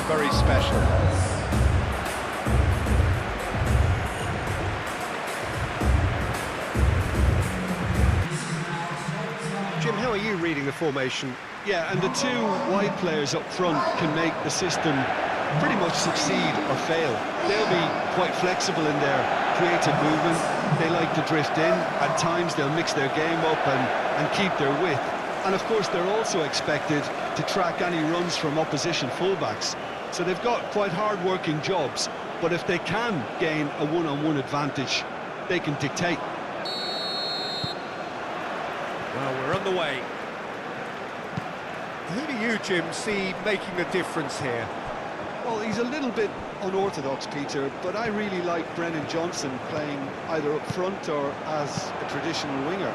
very special. Jim, how are you reading the formation? Yeah, and the two wide players up front can make the system pretty much succeed or fail. They'll be quite flexible in their creative movement. They like to drift in. At times they'll mix their game up and keep their width. And of course they're also expected to track any runs from opposition fullbacks. So they've got quite hard-working jobs, but if they can gain a one-on-one advantage, they can dictate. Well, we're on the way. Who do you, Jim, see making the difference here? Well, he's a little bit unorthodox, Peter, but I really like Brennan Johnson playing either up front or as a traditional winger.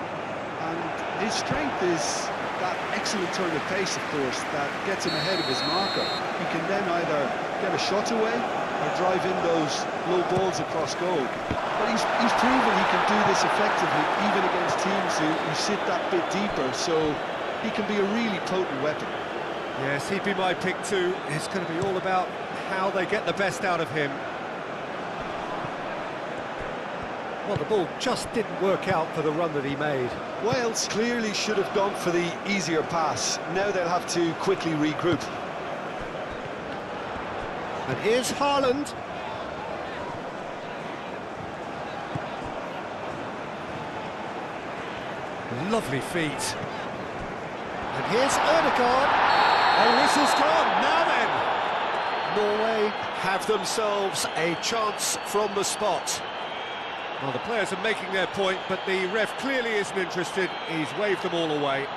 And his strength is that excellent turn of pace, of course, that gets him ahead of his marker. He can then either get a shot away or drive in those low balls across goal. But he's proven he can do this effectively, even against teams who sit that bit deeper, so he can be a really potent weapon. Yes, he'd be my pick too. It's going to be all about how they get the best out of him. Well, the ball just didn't work out for the run that he made. Wales clearly should have gone for the easier pass. Now they'll have to quickly regroup. And here's Haaland. Lovely feet. And here's Ødegaard. Oh, whistle's gone. Now then, Norway have themselves a chance from the spot. Well, the players are making their point, but the ref clearly isn't interested. He's waved them all away.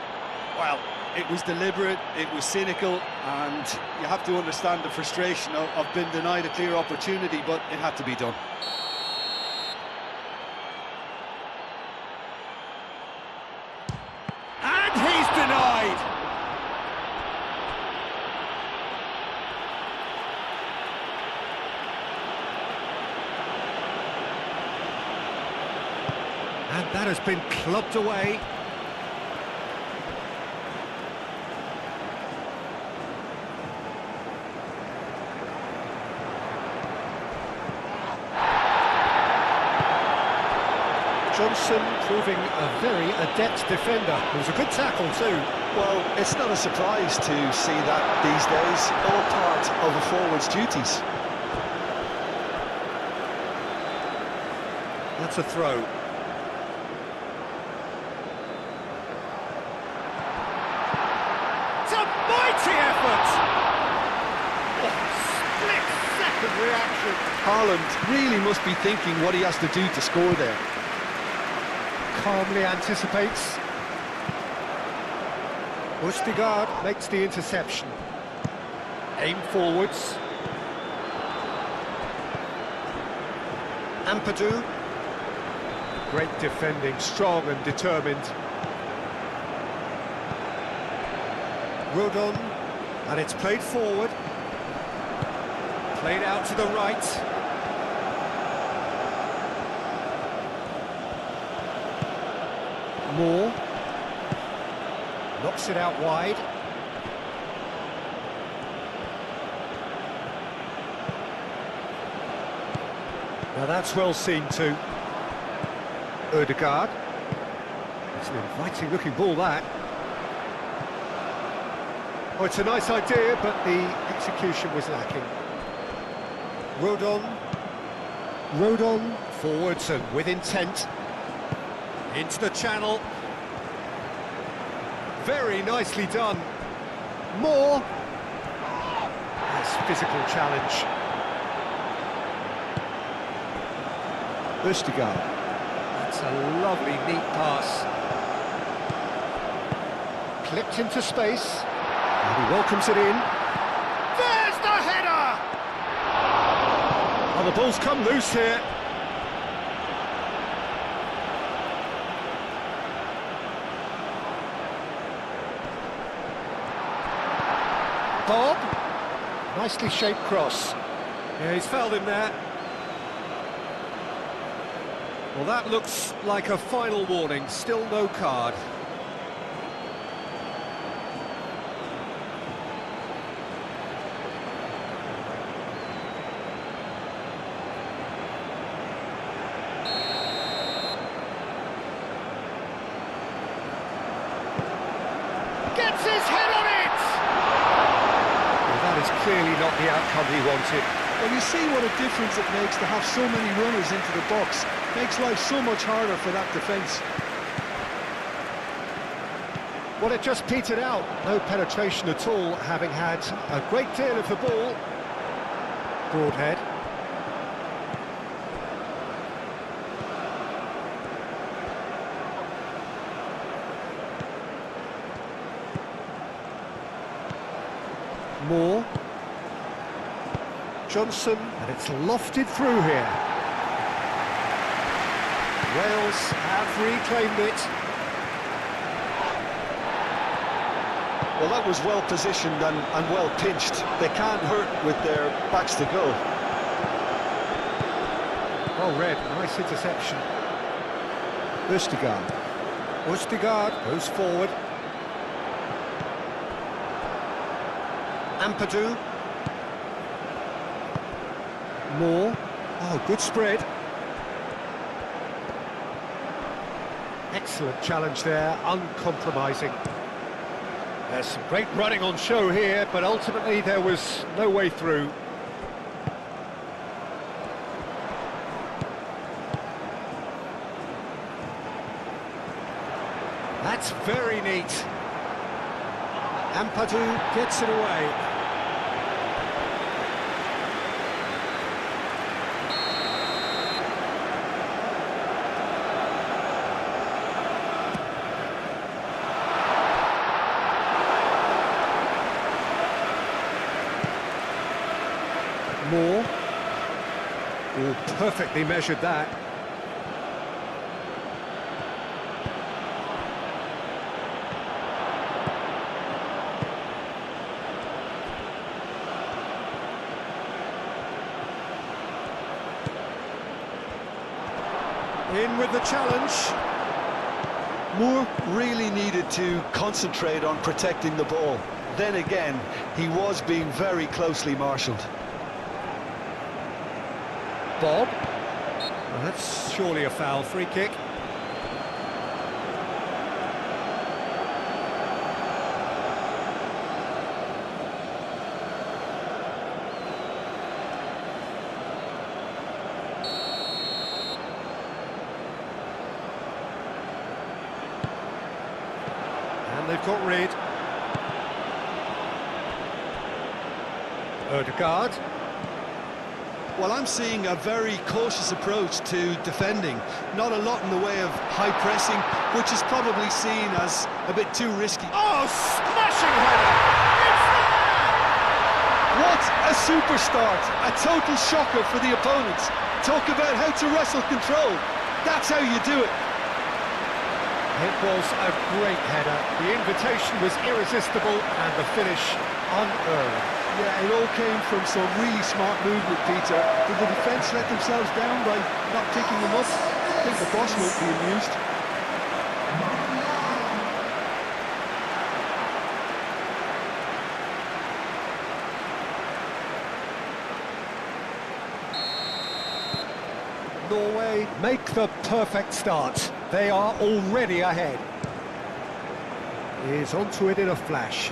Well, it was deliberate, it was cynical, and you have to understand the frustration of being denied a clear opportunity, but it had to be done. And he's denied! And that has been clubbed away. Johnson proving a very adept defender. It was a good tackle too. Well, it's not a surprise to see that these days, all part of a forward's duties. That's a throw. It's a mighty effort! Oh, split-second reaction. Haaland really must be thinking what he has to do to score there. Calmly anticipates. Ødegaard makes the interception. Aim forwards. Ampadu. Great defending, strong and determined. Rodon, and it's played forward. Played out to the right. Moore. Knocks it out wide. Now that's well seen too. Ødegaard. It's an inviting looking ball, that. Oh, it's a nice idea, but the execution was lacking. Rodon forwards and with intent. Into the channel. Very nicely done. Moore. Nice physical challenge. Ødegaard. That's a lovely, neat pass. Clipped into space. And he welcomes it in. There's the header! Oh, the ball's come loose here. Bob. Nicely shaped cross. Yeah, he's fouled him there. Well, that looks like a final warning. Still no card. is clearly not the outcome he wanted. Well, you see what a difference it makes to have so many runners into the box. Makes life so much harder for that defence. Well, it just petered out. No penetration at all, having had a great deal of the ball. Broadhead. Moore. Johnson, and it's lofted through here. Wales have reclaimed it. Well, that was well positioned and well pinched. They can't hurt with their backs to goal. Well read, nice interception. Østigard. Østigard goes forward. Ampadu. Moore. Oh, good spread. Excellent challenge there, uncompromising. There's some great running on show here, but ultimately there was no way through. That's very neat. Ampadu gets it away. Moore. Oh, perfectly measured that. In with the challenge. Moore really needed to concentrate on protecting the ball. Then again, he was being very closely marshalled. Bob. Well, that's surely a foul. Free kick. And they've got rid. Ødegaard. Well, I'm seeing a very cautious approach to defending. Not a lot in the way of high pressing, which is probably seen as a bit too risky. Oh, smashing header! It's there! What a super start! A total shocker for the opponents. Talk about how to wrestle control. That's how you do it. It was a great header. The invitation was irresistible and the finish unearned. Yeah, it all came from some really smart movement, Peter. Did the defence let themselves down by not picking them up? I think the boss won't be amused. Norway make the perfect start. They are already ahead. He is onto it in a flash.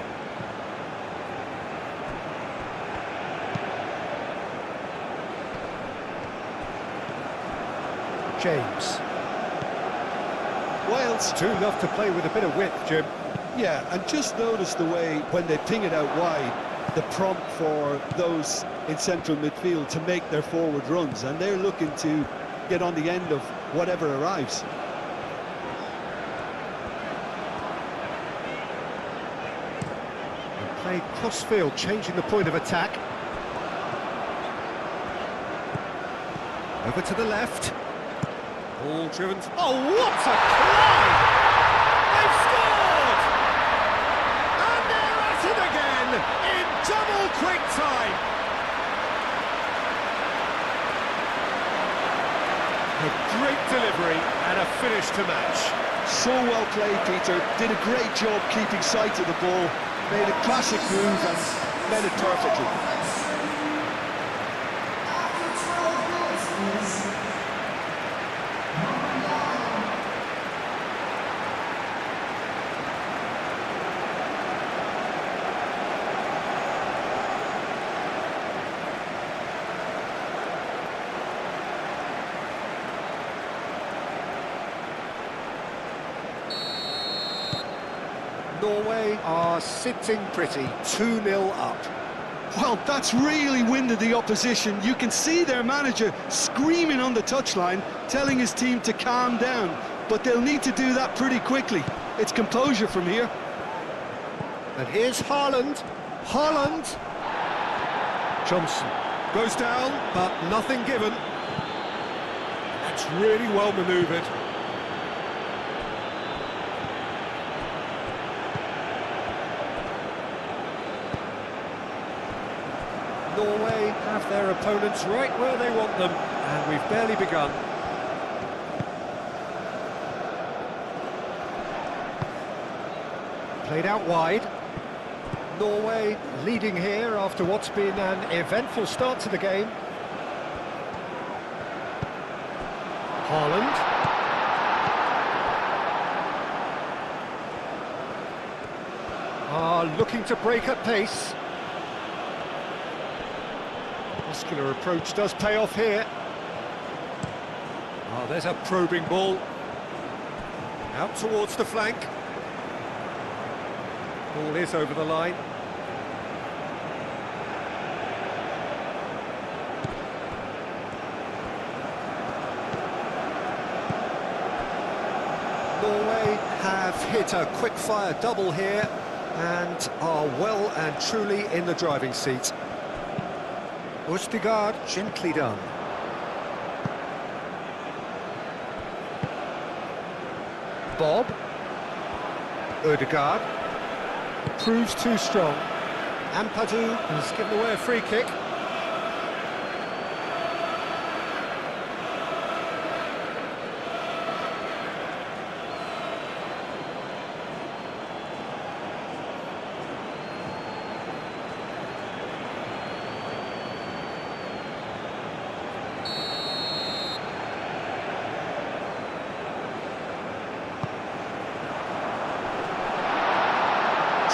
James. Wales. 2-0 to play with a bit of width, Jim. Yeah, and just notice the way, when they ping it out wide, the prompt for those in central midfield to make their forward runs, and they're looking to get on the end of whatever arrives. And play cross-field, changing the point of attack. Over to the left. Ball driven. Oh, what a climb! They've scored! And they're at it again in double quick time. A great delivery and a finish to match. So well played, Peter. Did a great job keeping sight of the ball. Made a classic move and met it perfectly. Norway are sitting pretty, 2-0 up. Well, that's really winded the opposition. You can see their manager screaming on the touchline, telling his team to calm down. But they'll need to do that pretty quickly. It's composure from here. And here's Haaland. Haaland! Johnson goes down, but nothing given. That's really well manoeuvred. Norway have their opponents right where they want them, and we've barely begun. Played out wide. Norway leading here after what's been an eventful start to the game. Haaland. Looking to break at pace. Muscular approach does pay off here. There's a probing ball. Out towards the flank. Ball is over the line. Norway have hit a quick-fire double here and are well and truly in the driving seat. Østigard gently done. Bob. Ødegaard. Proves too strong. Ampadu has given away a free kick.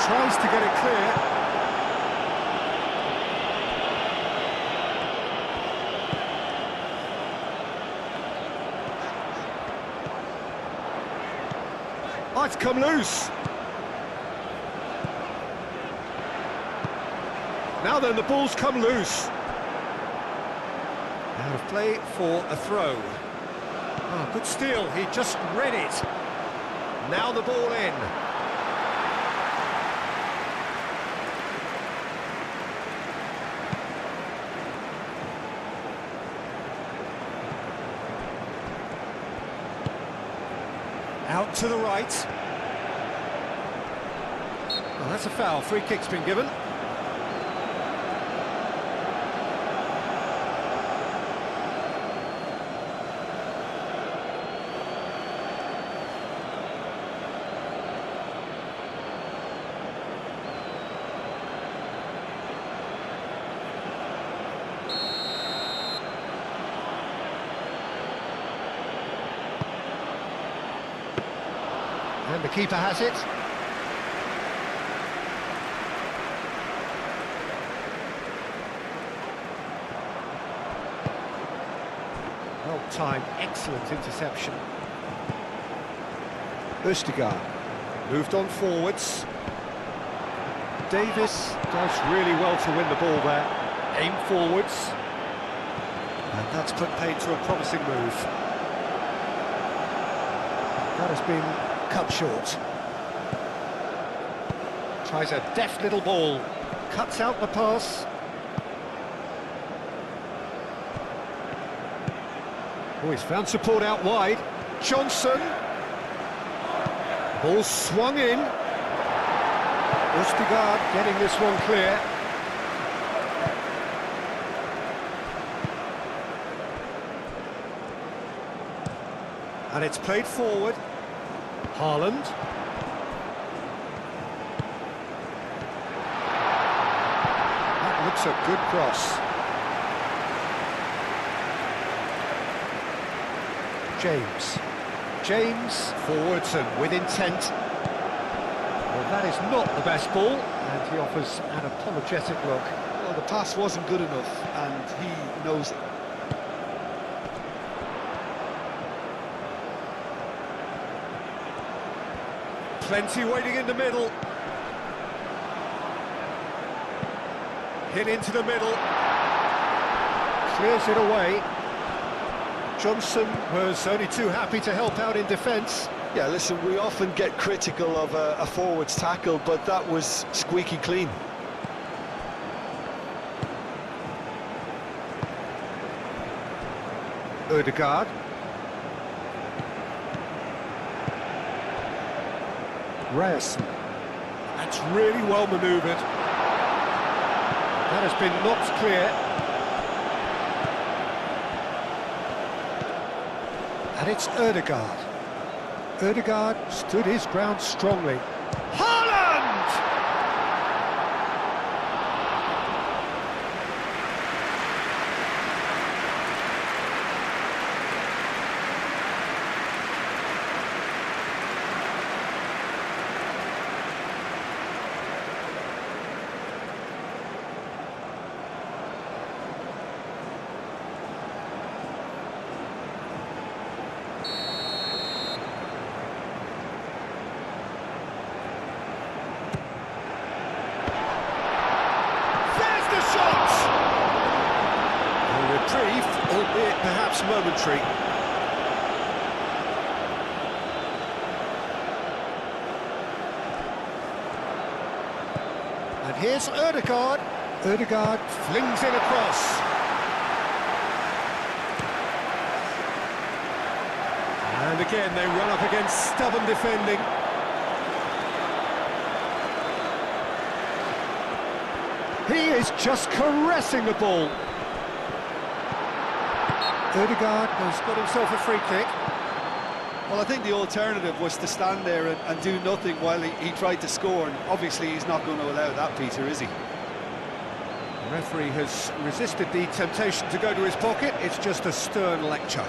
Tries to get it clear. It's come loose. Now then, the ball's come loose. Out of play for a throw. Good steal, he just read it. Now the ball in. Out to the right. Well, that's a foul. Free kick's been given. And the keeper has it. Well-timed, excellent interception. Østigard moved on forwards. Davis does really well to win the ball there. Aim forwards. And that's put paid to a promising move. That has been cut short. Tries a deft little ball. Cuts out the pass. Oh, he's found support out wide. Johnson. Ball swung in. Østigard getting this one clear. And it's played forward. Haaland. That looks a good cross. James forwards and with intent. Well, that is not the best ball, and he offers an apologetic look. Well, the pass wasn't good enough, and he knows it. Plenty waiting in the middle. Hit into the middle. Clears it away. Johnson was only too happy to help out in defence. Yeah, listen, we often get critical of a forward's tackle, but that was squeaky clean. Ødegaard. Ryerson. That's really well manoeuvred. That has been knocked clear. And it's Ødegaard. Ødegaard stood his ground strongly. Haaland! Albeit perhaps momentary. And here's Ødegaard. Ødegaard flings it across. And again they run up against stubborn defending. He is just caressing the ball. Ødegaard has got himself a free kick. Well, I think the alternative was to stand there and do nothing while he tried to score, and obviously he's not going to allow that, Peter, is he? The referee has resisted the temptation to go to his pocket. It's just a stern lecture.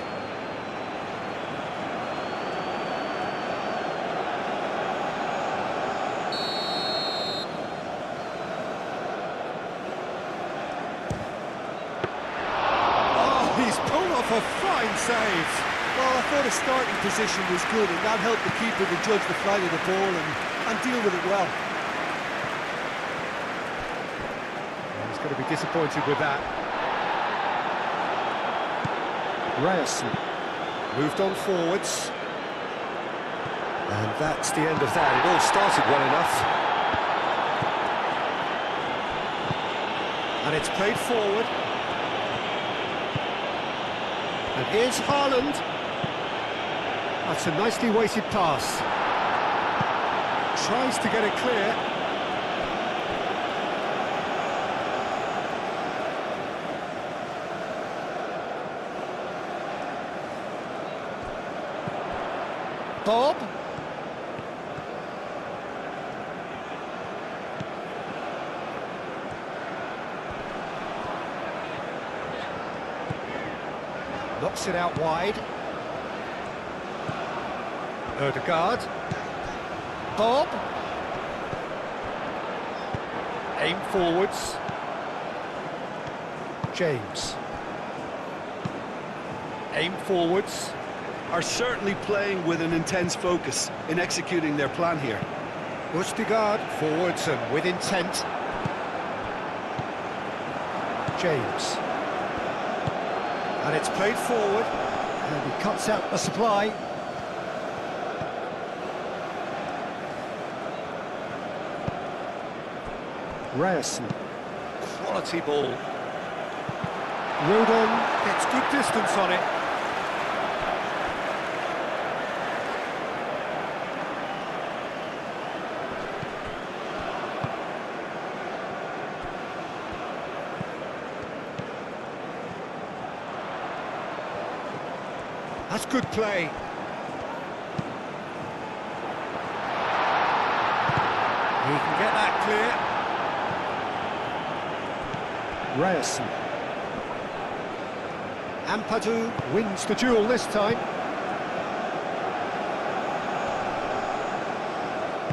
A fine save. Well, I thought his starting position was good, and that helped the keeper to judge the flight of the ball and deal with it well. He's going to be disappointed with that. Ryerson moved on forwards. And that's the end of that. It all started well enough. And it's played forward. And here's Haaland. That's a nicely weighted pass. Tries to get it clear. Bob. Knocks it out wide. Ødegaard. Bob. Aim forwards. James. Aim forwards. Are certainly playing with an intense focus in executing their plan here. Ødegaard forwards and with intent. James. And it's played forward, and he cuts out the supply. Ryerson. Quality ball. Rodon gets good distance on it. That's good play. He can get that clear. Ryerson. Ampadu wins the duel this time.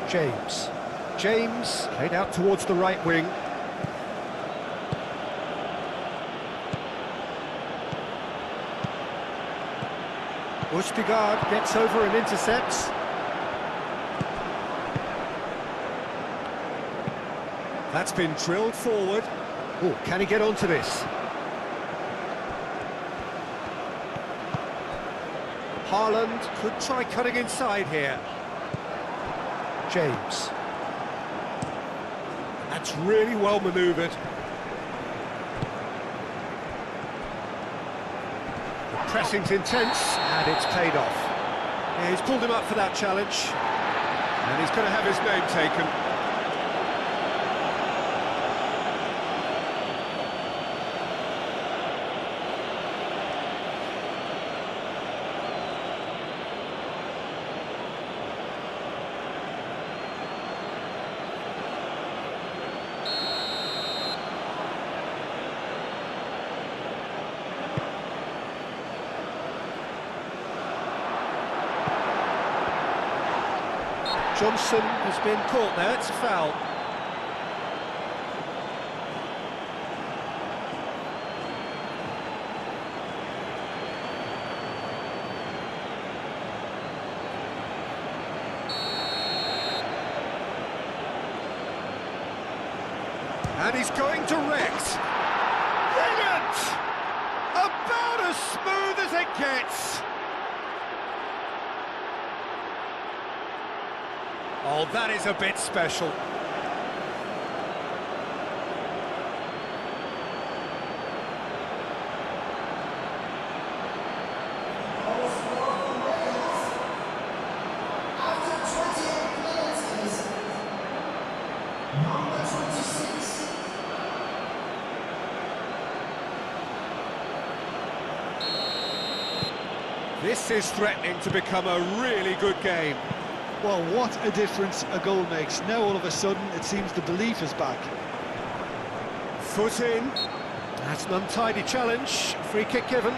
James. James played out towards the right wing. Ødegaard gets over and intercepts. That's been drilled forward. Oh, can he get onto this? Haaland could try cutting inside here. James. That's really well manoeuvred. The pressing's intense, and it's paid off. Yeah, he's pulled him up for that challenge, and he's going to have his name taken. Johnson has been caught there, it's a foul. And he's going direct. Brilliant! About as smooth as it gets. Oh, that is a bit special. This is threatening to become a really good game. Well, what a difference a goal makes. Now all of a sudden it seems the belief is back. Foot in. That's an untidy challenge. Free kick given.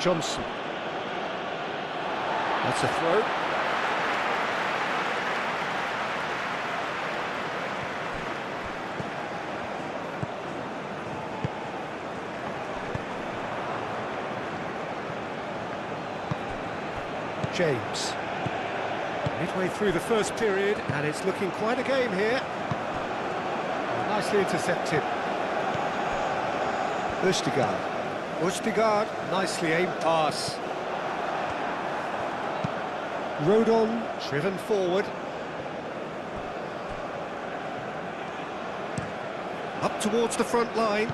Johnson. That's a throw. James. Midway through the first period, and it's looking quite a game here. Nicely intercepted. Østigard, nicely aimed pass. Rodon, driven forward. Up towards the front line.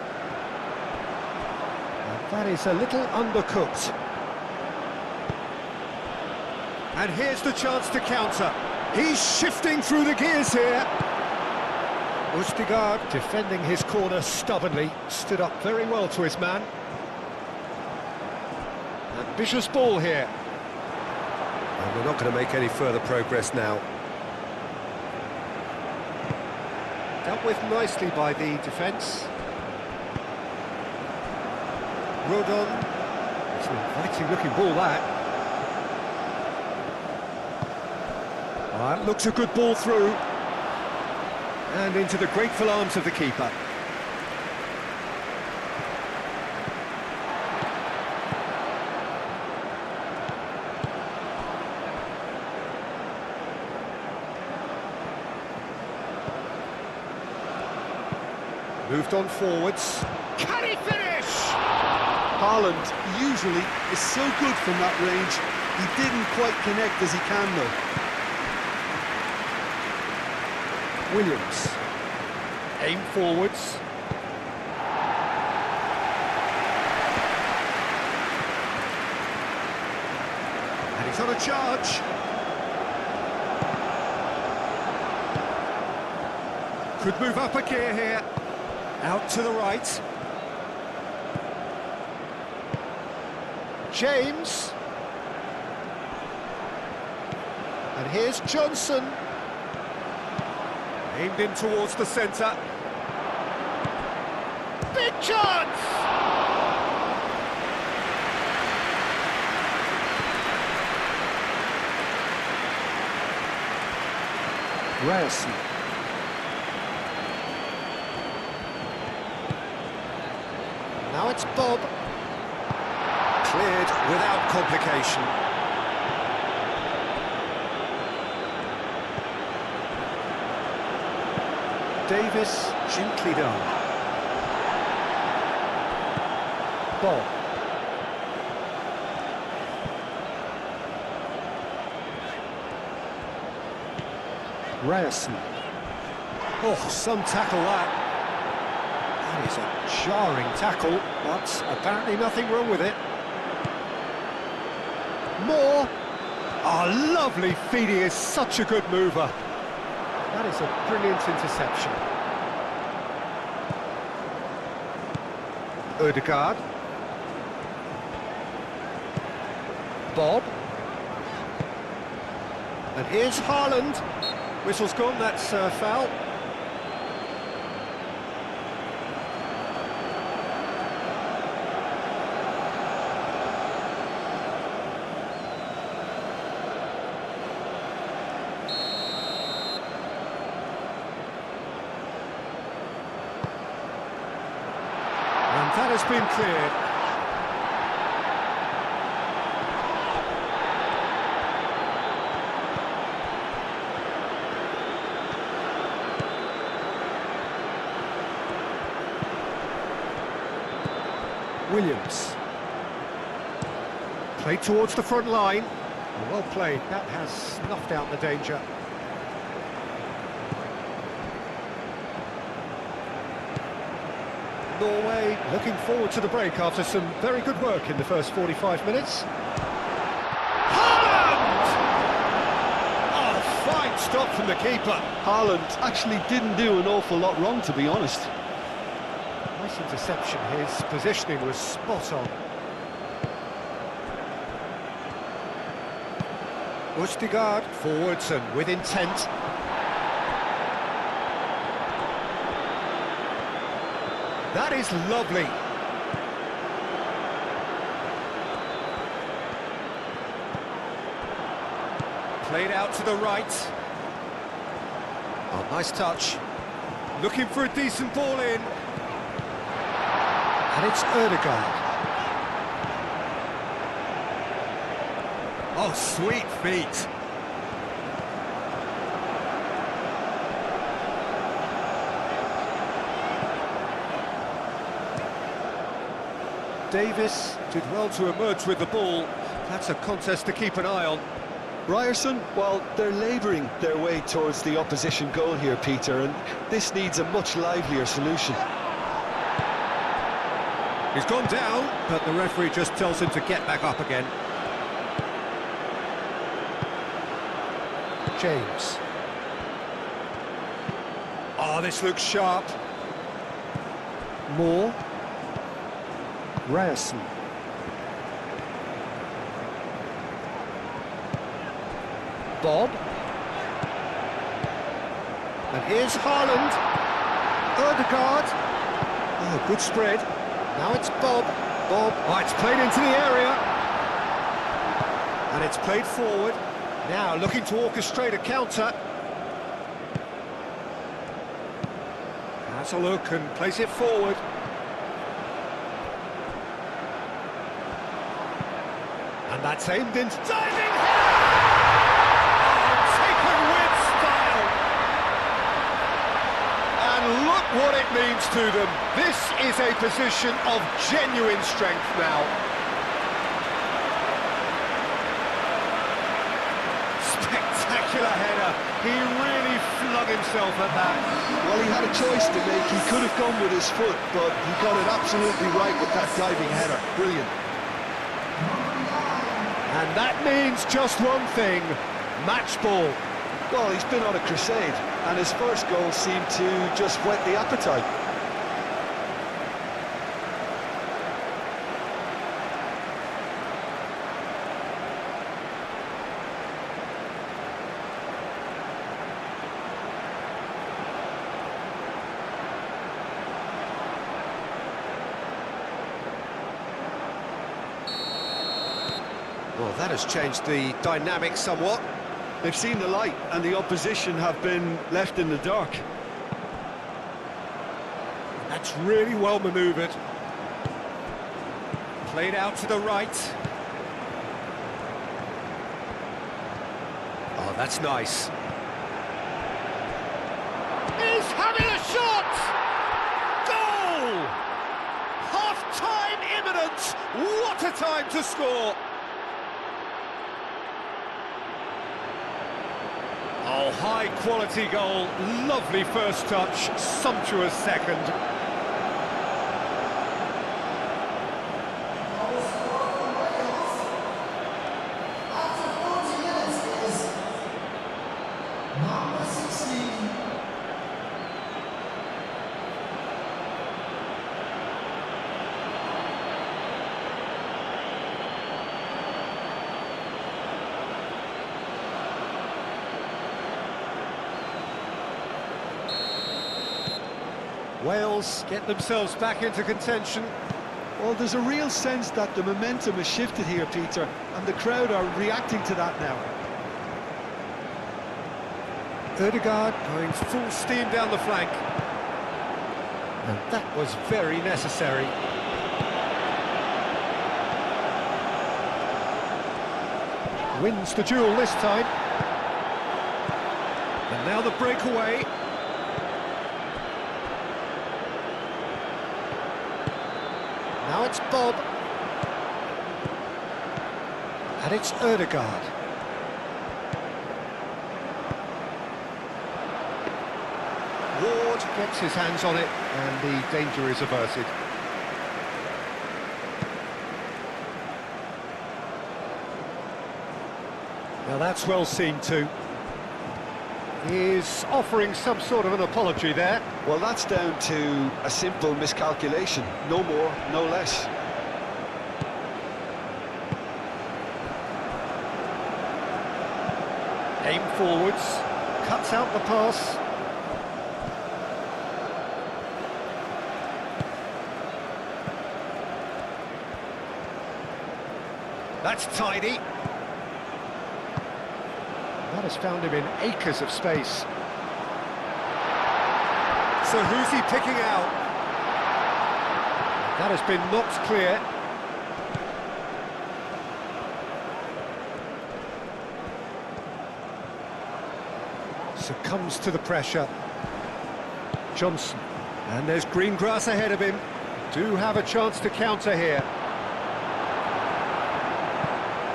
And that is a little undercooked. And here's the chance to counter. He's shifting through the gears here. Østigard defending his corner stubbornly, stood up very well to his man. Ambitious ball here. And we're not going to make any further progress now. Dealt with nicely by the defence. Rodon. It's an inviting looking ball, that. That looks a good ball through. And into the grateful arms of the keeper. Moved on forwards. Can he finish? Haaland usually is so good from that range. He didn't quite connect as he can though. Williams. Aim forwards. And he's on a charge. Could move up a gear here. Out to the right. James. And here's Johnson. Aimed in towards the centre. Big chance! Ryerson. Now it's Bob. Cleared without complication. Davis, gently done. Bob. Ryerson. Oh, some tackle that. That is a jarring tackle, but apparently nothing wrong with it. Moore. Oh, lovely feed. He is such a good mover. That is a brilliant interception. Ødegaard. Bob. And here's Haaland. Whistle's gone, that's foul. And that has been cleared. Williams. Played towards the front line. Well played, that has snuffed out the danger. Norway looking forward to the break after some very good work in the first 45 minutes. Haaland! Oh, fine stop from the keeper. Haaland actually didn't do an awful lot wrong, to be honest. Nice interception, his positioning was spot on. Ødegaard forwards and with intent. That is lovely. Played out to the right. Oh, nice touch. Looking for a decent ball in. And it's Ødegaard. Oh, sweet feet. Davis. Did well to emerge with the ball. That's a contest to keep an eye on. Ryerson, well, they're labouring their way towards the opposition goal here, Peter, and this needs a much livelier solution. He's gone down, but the referee just tells him to get back up again. James. Oh, this looks sharp. Moore. Ryerson. Bob. And here's Haaland. Ødegaard. Oh, good spread. Now it's Bob. Bob. Oh, it's played into the area. And it's played forward. Now looking to orchestrate a counter. Has a look and plays it forward. And that's aimed into diving header! Oh, taken with style. And look what it means to them. This is a position of genuine strength now. Spectacular header. He really flung himself at that. Well, he had a choice to make. He could have gone with his foot, but he got it absolutely right with that diving header. Brilliant. And that means just one thing, match ball. Well, he's been on a crusade, and his first goal seemed to just whet the appetite. Well, that has changed the dynamic somewhat. They've seen the light, and the opposition have been left in the dark. That's really well manoeuvred. Played out to the right. Oh, that's nice. He's having a shot! Goal! Half-time imminent! What a time to score! Oh, high-quality goal, lovely first touch, sumptuous second. Wales get themselves back into contention. Well, there's a real sense that the momentum has shifted here, Peter, and the crowd are reacting to that now. Ødegaard going full steam down the flank. And that was very necessary. Wins the duel this time. And now the breakaway. Now it's Bob. And it's Ødegaard. Ward gets his hands on it, and the danger is averted. Now that's well seen too. He's offering some sort of an apology there. Well, that's down to a simple miscalculation. No more, no less. Aim forwards, cuts out the pass. That's tidy. That has found him in acres of space. So who's he picking out? That has been knocked clear. Succumbs to the pressure. Johnson. And there's green grass ahead of him. Do have a chance to counter here.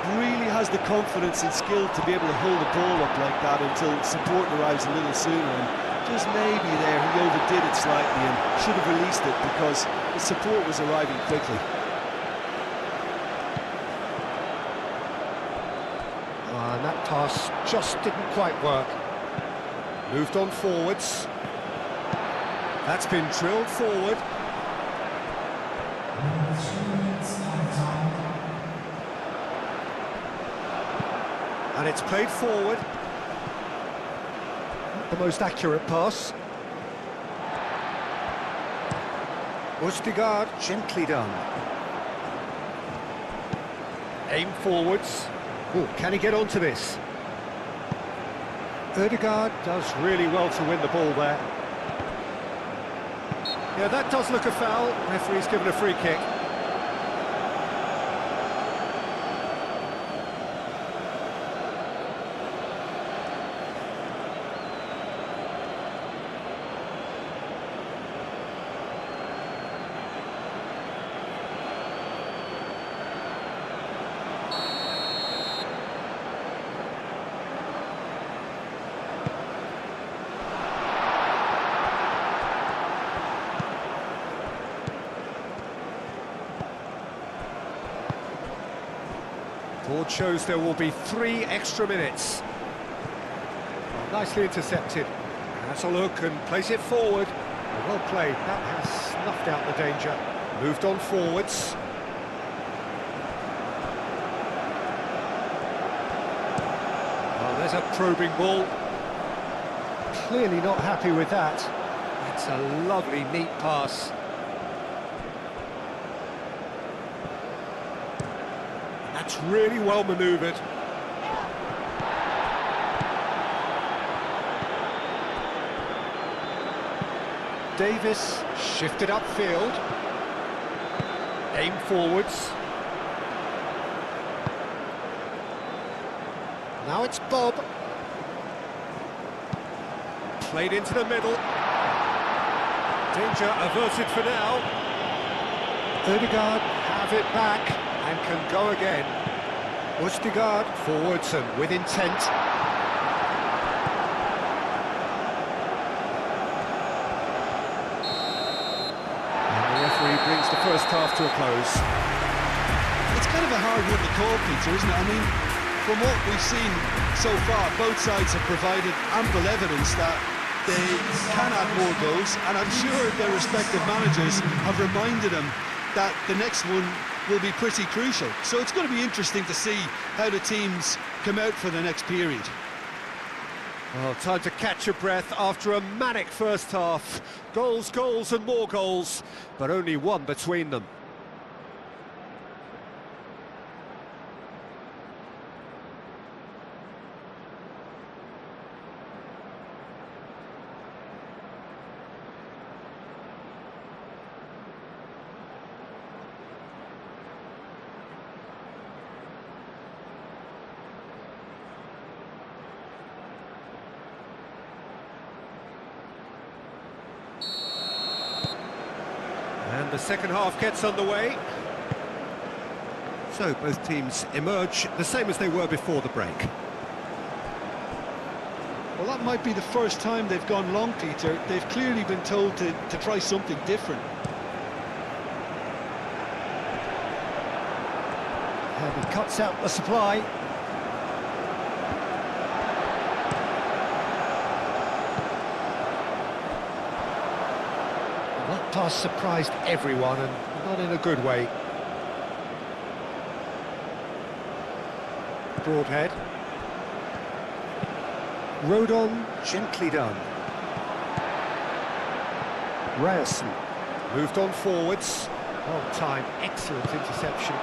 Really has the confidence and skill to be able to hold the ball up like that until support arrives a little sooner, and just maybe there he overdid it slightly and should have released it because the support was arriving quickly. And that pass just didn't quite work. Moved on forwards. That's been drilled forward. And it's played forward. Not the most accurate pass. Ødegaard, gently done. Aim forwards. Oh, can he get onto this? Ødegaard does really well to win the ball there. Yeah, that does look a foul. Referee's given a free kick. Board shows there will be 3 extra minutes. Well, nicely intercepted. Has a look and plays it forward. Well played. That has snuffed out the danger. Moved on forwards. Oh, there's a probing ball. Clearly not happy with that. That's a lovely, neat pass. That's really well manoeuvred. Davis shifted upfield. Aim forwards. Now it's Bob. Played into the middle. Danger averted for now. Ødegaard have it back and can go again. Ødegaard forwards and with intent. And the referee brings the first half to a close. It's kind of a hard one to call, Peter, isn't it? I mean, from what we've seen so far, both sides have provided ample evidence that they can add more goals, and I'm sure their respective managers have reminded them that the next one will be pretty crucial. So it's going to be interesting to see how the teams come out for the next period. Well, time to catch your breath after a manic first half. Goals, goals and more goals, but only one between them. And the second half gets underway. So both teams emerge the same as they were before the break. Well, that might be the first time they've gone long, Peter. They've clearly been told to try something different. And he cuts out the supply. That pass surprised everyone, and not in a good way. Broadhead. Rodon, gently done. Ryerson. Moved on forwards. Well timed, excellent interception.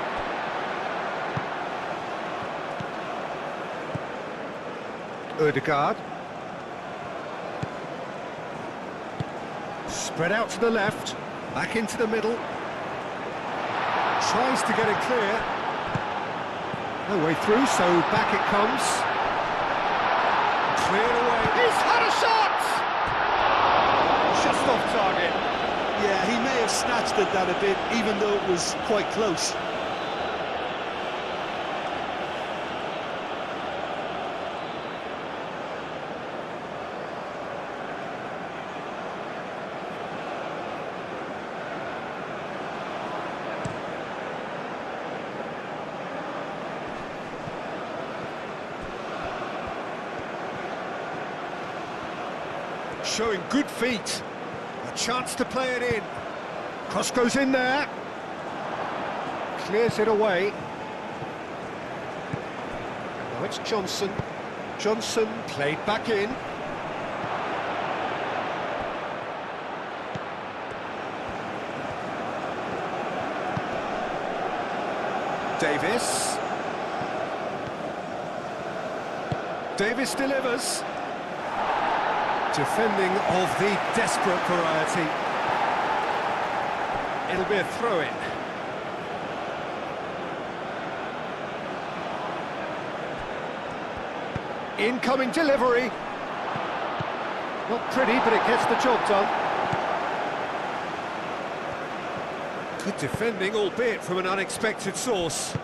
Ødegaard. Spread out to the left, back into the middle. Tries to get it clear. No way through, so back it comes. Cleared away. He's had a shot! Just off target. Yeah, he may have snatched at that a bit, even though it was quite close. Showing good feet. A chance to play it in. Cross goes in there. Clears it away. Now it's Johnson. Johnson played back in. Davis. Davis delivers. Defending of the desperate variety. It'll be a throw-in. Incoming delivery. Not pretty, but it gets the job done. Good defending, albeit from an unexpected source.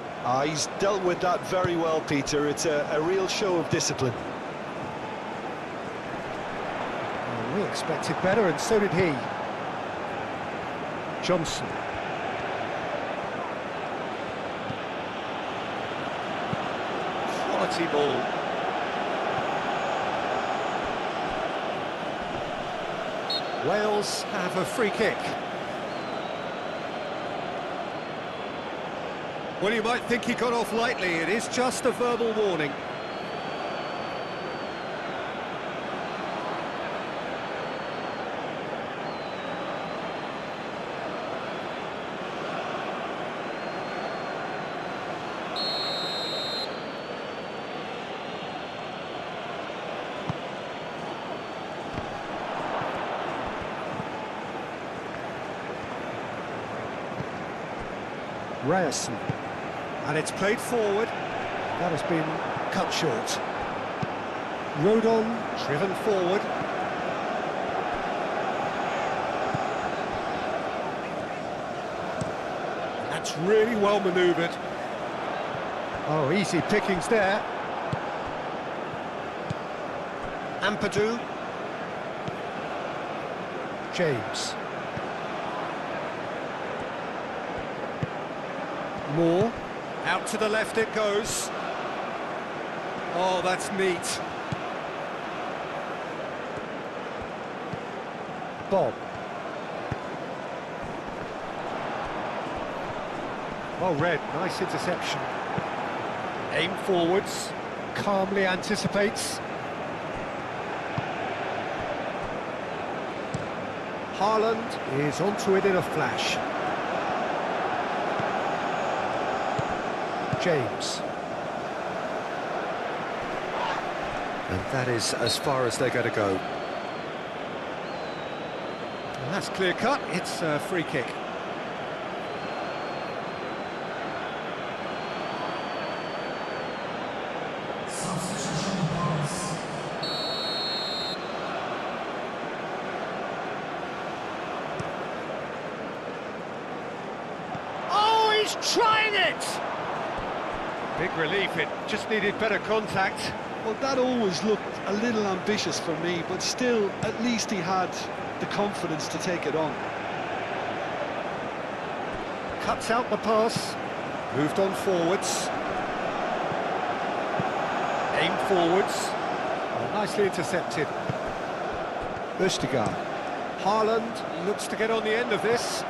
He's dealt with that very well, Peter. It's a real show of discipline. We expected better, and so did he. Johnson. Quality ball. Wales have a free kick. Well, you might think he got off lightly. It is just a verbal warning. Ryerson. And it's played forward. That has been cut short. Rodon driven forward. That's really well manoeuvred. Oh, easy pickings there. Ampadu. James. Moore. Out to the left it goes. Oh, that's neat. Bob. Well read, nice interception. Aim forwards. Calmly anticipates. Haaland Is onto it in a flash. James. And that is as far as they're going to go. And that's clear cut, it's a free kick. Oh, he's trying it! Big relief, it just needed better contact. Well, that always looked a little ambitious for me, but still, at least he had the confidence to take it on. Cuts out the pass. Moved on forwards. Aim forwards. Oh, nicely intercepted. Østigard. Haaland looks to get on the end of this.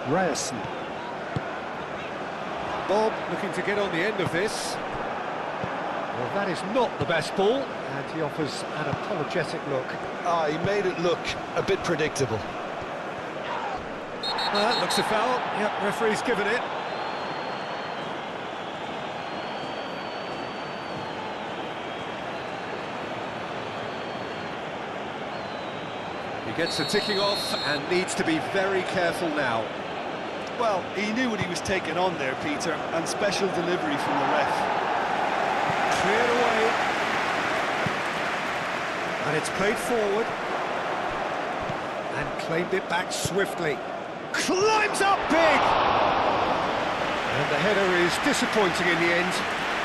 Ryerson. Bob looking to get on the end of this. Well, that is not the best ball, and he offers an apologetic look. He made it look a bit predictable. That looks a foul. Yep, referee's given it. He gets the ticking off and needs to be very careful now. Well, he knew what he was taking on there, Peter, and special delivery from the ref. Cleared away. And it's played forward. And claimed it back swiftly. Climbs up big! And the header is disappointing in the end.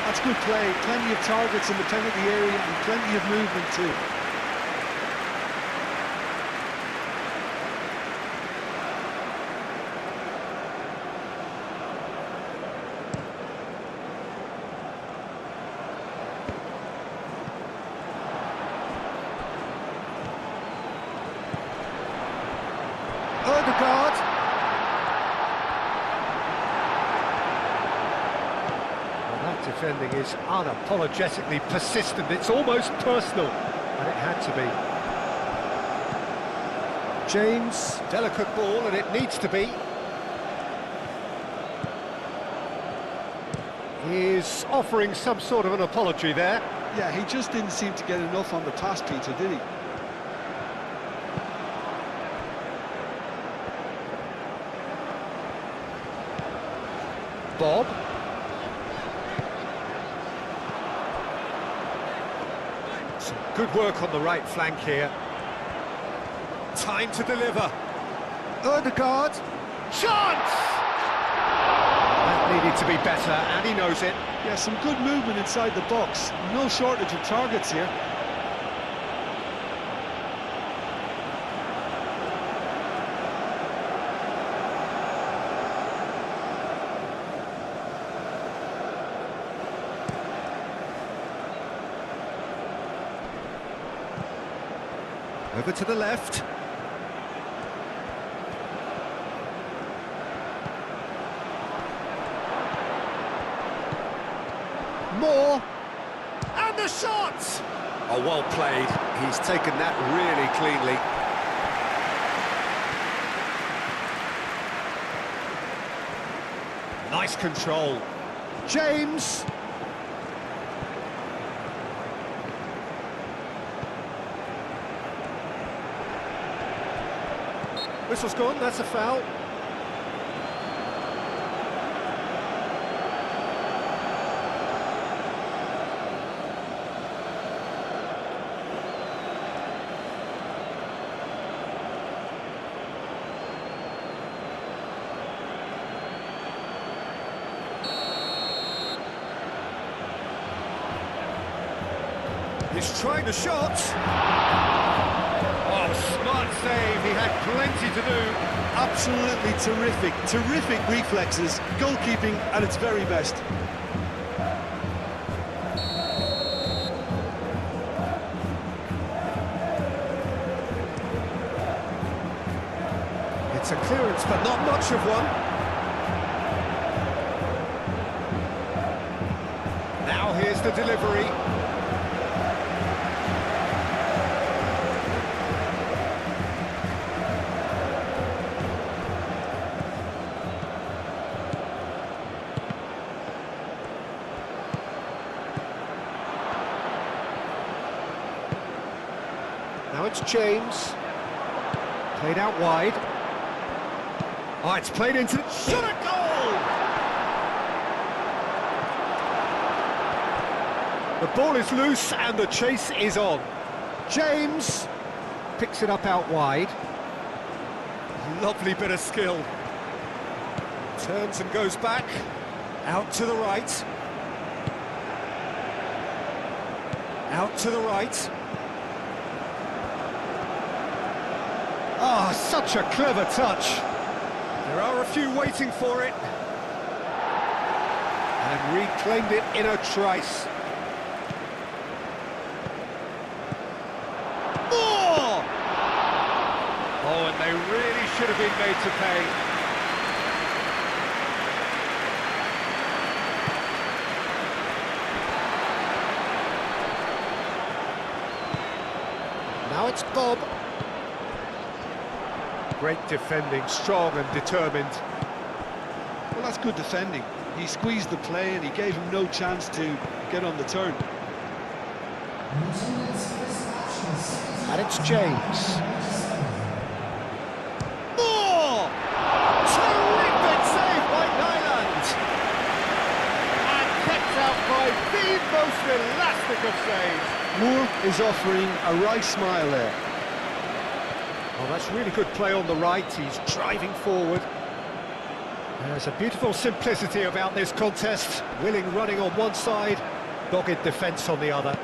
That's good play. Plenty of targets in the penalty area and plenty of movement too. Ødegaard. Well, that defending is unapologetically persistent. It's almost personal, and it had to be. James. Delicate ball, and it needs to be. Is offering some sort of an apology there. Yeah, he just didn't seem to get enough on the pass, Peter, did he? Bob. Some good work on the right flank here. Time to deliver. Ødegaard. Chance! That needed to be better, and he knows it. Yeah, some good movement inside the box. No shortage of targets here. Over to the left. Moore. And the shot! Oh, well played. He's taken that really cleanly. Nice control. James. Whistle's gone, that's a foul. He's trying the shot. Oh, smart save. He had plenty to do. Absolutely terrific, terrific reflexes, goalkeeping at its very best. It's a clearance, but not much of one. Now here's the delivery. Now it's James. Played out wide. Oh, it's played into... Shot a goal! The ball is loose and the chase is on. James picks it up out wide. Lovely bit of skill. Turns and goes back. Out to the right. Out to the right. Ah, such a clever touch. There are a few waiting for it. And reclaimed it in a trice. Oh! Oh, and they really should have been made to pay. Now it's Bob. Great defending, strong and determined. Well, that's good defending. He squeezed the play and he gave him no chance to get on the turn. And it's James. Oh! Terrific save by Nyland! And kept out by the most elastic of saves. Moore is offering a right smile there. Oh, that's really good play on the right. He's driving forward. There's a beautiful simplicity about this contest. Willing running on one side, dogged defence on the other.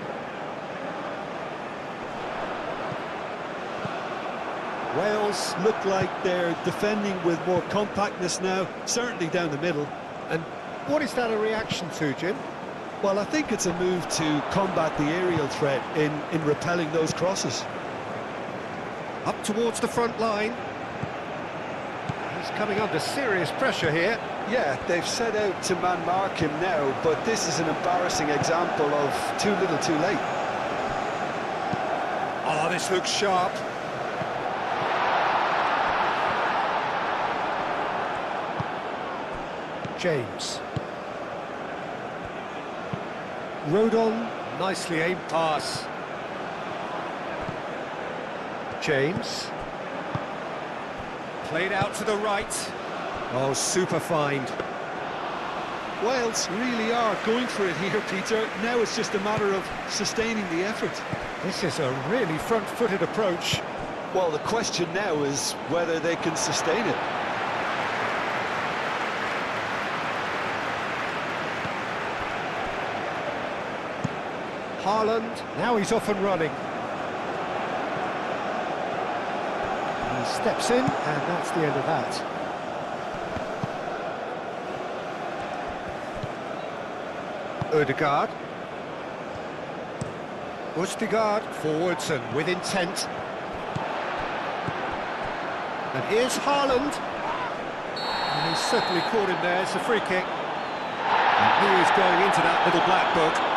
Wales look like they're defending with more compactness now, certainly down the middle. And what is that a reaction to, Jim? Well, I think it's a move to combat the aerial threat in repelling those crosses. Up towards the front line. He's coming under serious pressure here. Yeah, they've set out to man-mark him now, but this is an embarrassing example of too little too late. Oh, this looks sharp. James. Rodon, nicely aimed pass. James. Played out to the right. Oh, super find. Wales really are going for it here, Peter. Now it's just a matter of sustaining the effort. This is a really front-footed approach. Well, the question now is whether they can sustain it. Haaland, now he's off and running. He steps in, and that's the end of that. Ødegaard. Ødegaard forwards and with intent. And here's Haaland. And he's certainly caught him there, it's a free kick. And he is going into that little black book.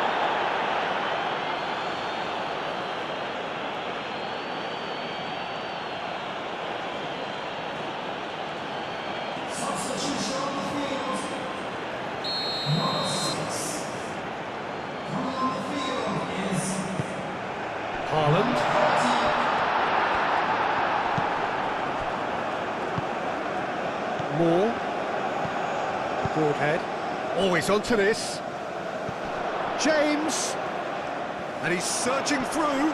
Haaland. Moore. Broadhead. Always onto this. James. And he's surging through.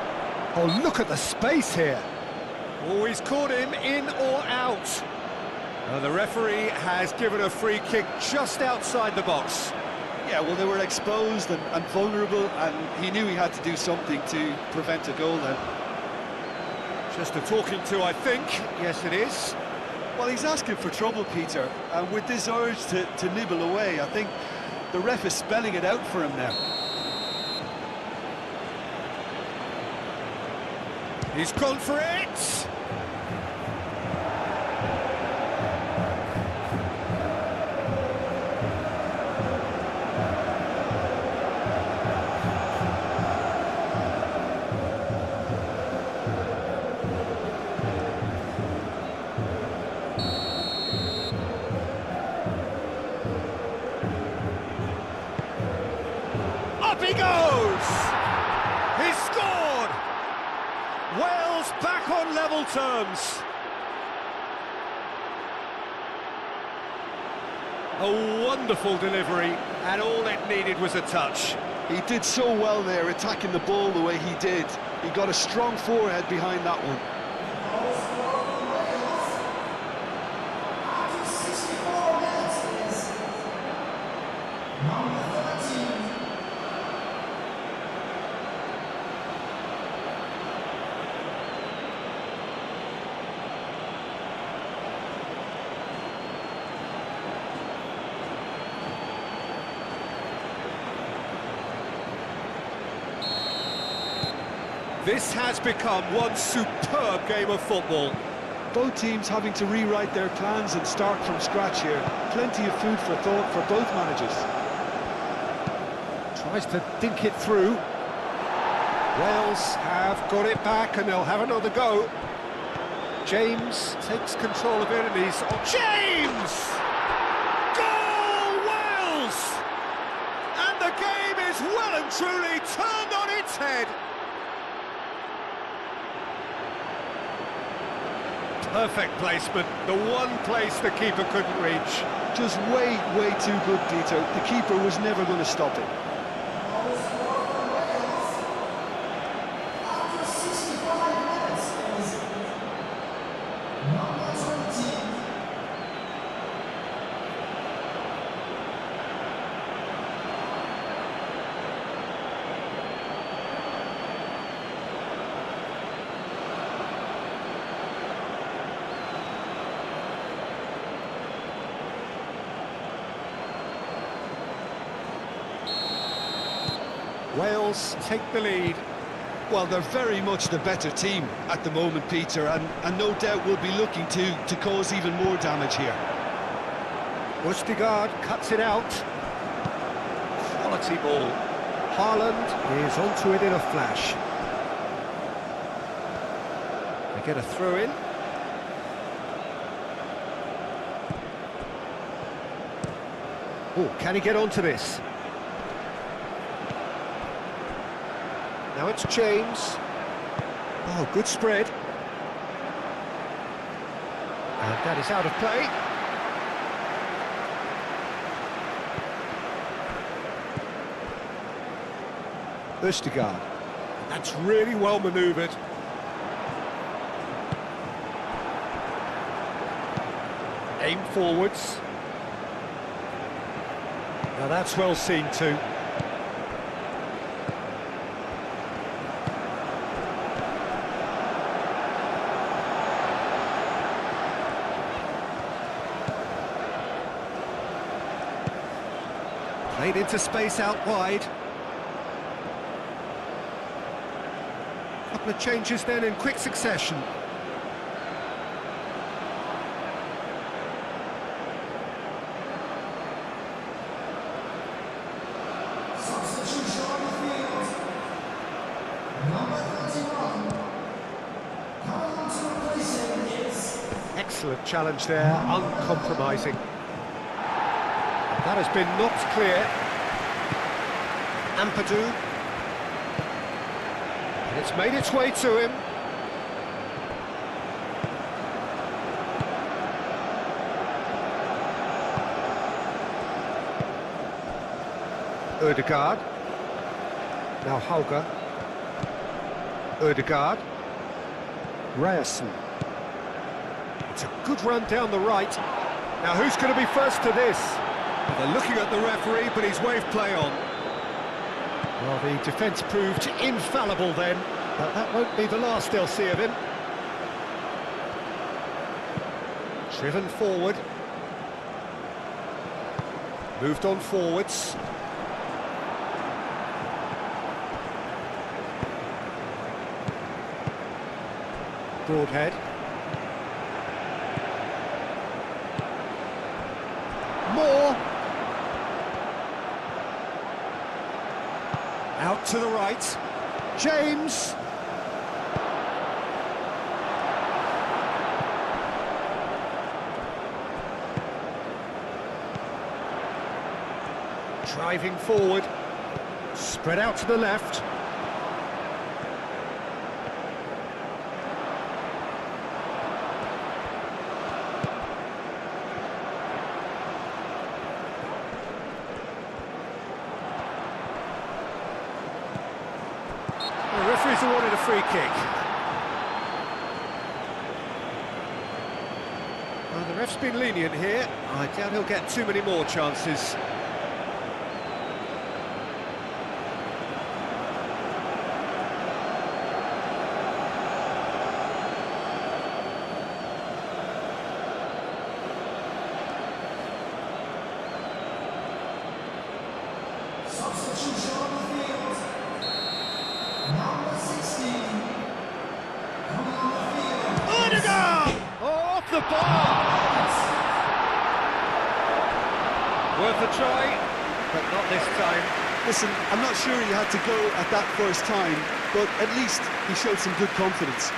Oh, look at the space here. Oh, he's caught him in or out. The referee has given a free kick just outside the box. Yeah, well, they were exposed and vulnerable, and he knew he had to do something to prevent a goal then. Just a talking to, I think. Yes, it is. Well, he's asking for trouble, Peter, and with this urge to nibble away, I think the ref is spelling it out for him now. He's gone for it! Up he goes! He's scored! Wales back on level terms. A wonderful delivery, and all it needed was a touch. He did so well there, attacking the ball the way he did. He got a strong forehead behind that one. This has become one superb game of football. Both teams having to rewrite their plans and start from scratch here. Plenty of food for thought for both managers. Tries to dink it through. Wales have got it back and they'll have another go. James takes control of it and he's... Oh, James! Goal, Wales! And the game is well and truly turned on its head. Perfect placement, the one place the keeper couldn't reach. Just way too good, Peter. The keeper was never going to stop it. Wales take the lead. Well, they're very much the better team at the moment, Peter, and no doubt will be looking to cause even more damage here. Østigard cuts it out. Quality ball. Haaland is onto it in a flash. They get a throw-in. Oh, can he get onto this? Now it's James. Oh, good spread. And that is out of play. Østigard. That's really well manoeuvred. Aim forwards. Now that's well seen too. Played into space out wide. Couple of changes then in quick succession. Substitution on the field. Number 31. Coming on to replace him is... Excellent challenge there, uncompromising. That has been knocked clear. Ampadu. And it's made its way to him. Ødegaard. Now Holger. Ødegaard. Ryerson. It's a good run down the right. Now who's going to be first to this? Well, they're looking at the referee, but he's waved play on. Well, the defence proved infallible then, but that won't be the last they'll see of him. Driven forward. Moved on forwards. Broadhead. Moore. Out to the right. James. Driving forward. Spread out to the left. The referee's awarded a free kick. Well, the ref's been lenient here. I doubt he'll get too many more chances. Substitution on the field. Number 16. Coming on the field. Ødegaard! Oh, off the bar! Worth a try, but not this time. Listen, I'm not sure he had to go at that first time, but at least he showed some good confidence.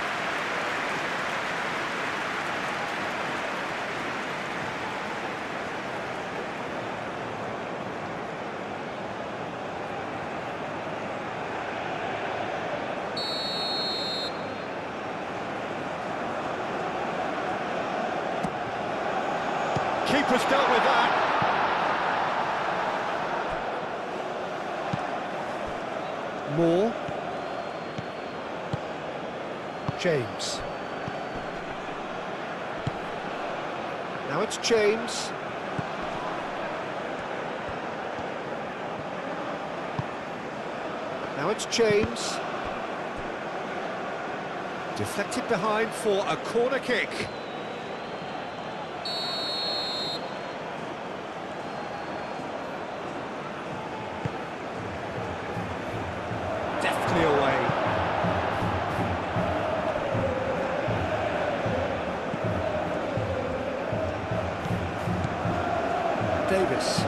Keeper's dealt with that. Moore. James. Now it's James. Now it's James. Deflected behind for a corner kick. Deftly away. Davis.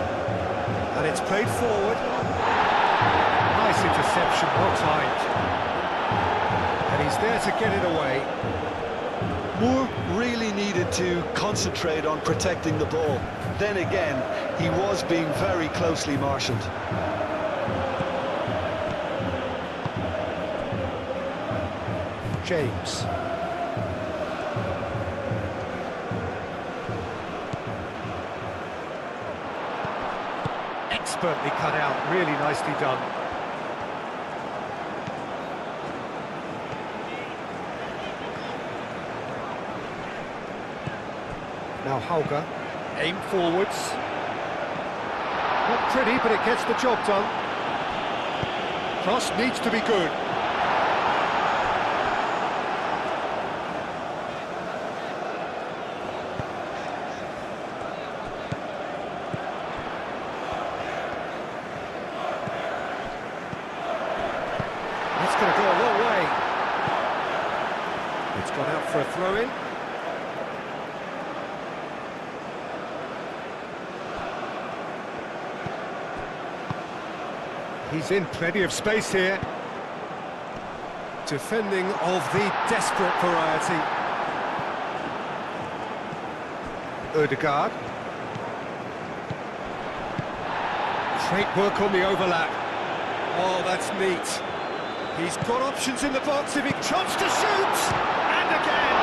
And it's played forward. Nice interception, well timed. And he's there to get it away. Moore really needed to concentrate on protecting the ball. Then again, he was being very closely marshalled. James. Expertly cut out, really nicely done. Now Holger, aim forwards. Not pretty, but it gets the job done. Cross needs to be good. It's going to go a long way. It's gone out for a throw-in. He's in plenty of space here. Defending of the desperate variety. Ødegaard. Great work on the overlap. Oh, that's neat. He's got options in the box if he chance to shoot! And again!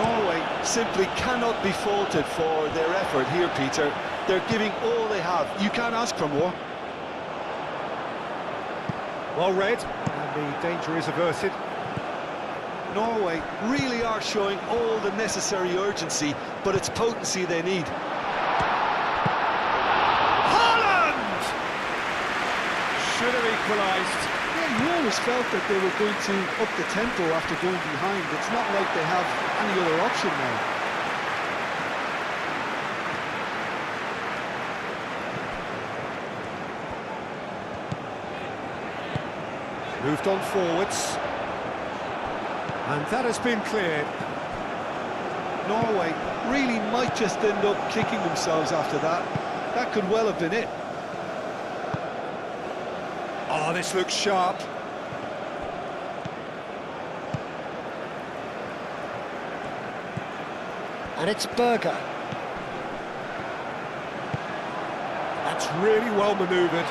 Norway simply cannot be faulted for their effort here, Peter. They're giving all they have. You can't ask for more. Well read, and the danger is averted. Norway really are showing all the necessary urgency, but it's potency they need. Haaland! Should have equalised. Yeah, you always felt that they were going to up the tempo after going behind. It's not like they have any other option now. Moved on forwards. And that has been cleared. Norway really might just end up kicking themselves after that. That could well have been it. Oh, this looks sharp. And it's Berger. That's really well manoeuvred.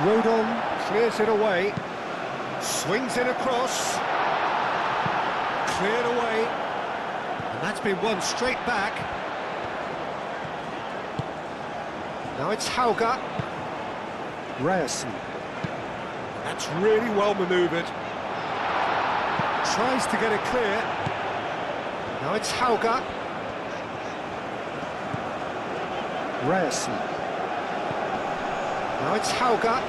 Rodon clears it away. Swings it across. Cleared away. And that's been won straight back. Now it's Hauger. Ryerson. That's really well manoeuvred. Tries to get it clear. Now it's Hauger. Ryerson. Now it's Hauger.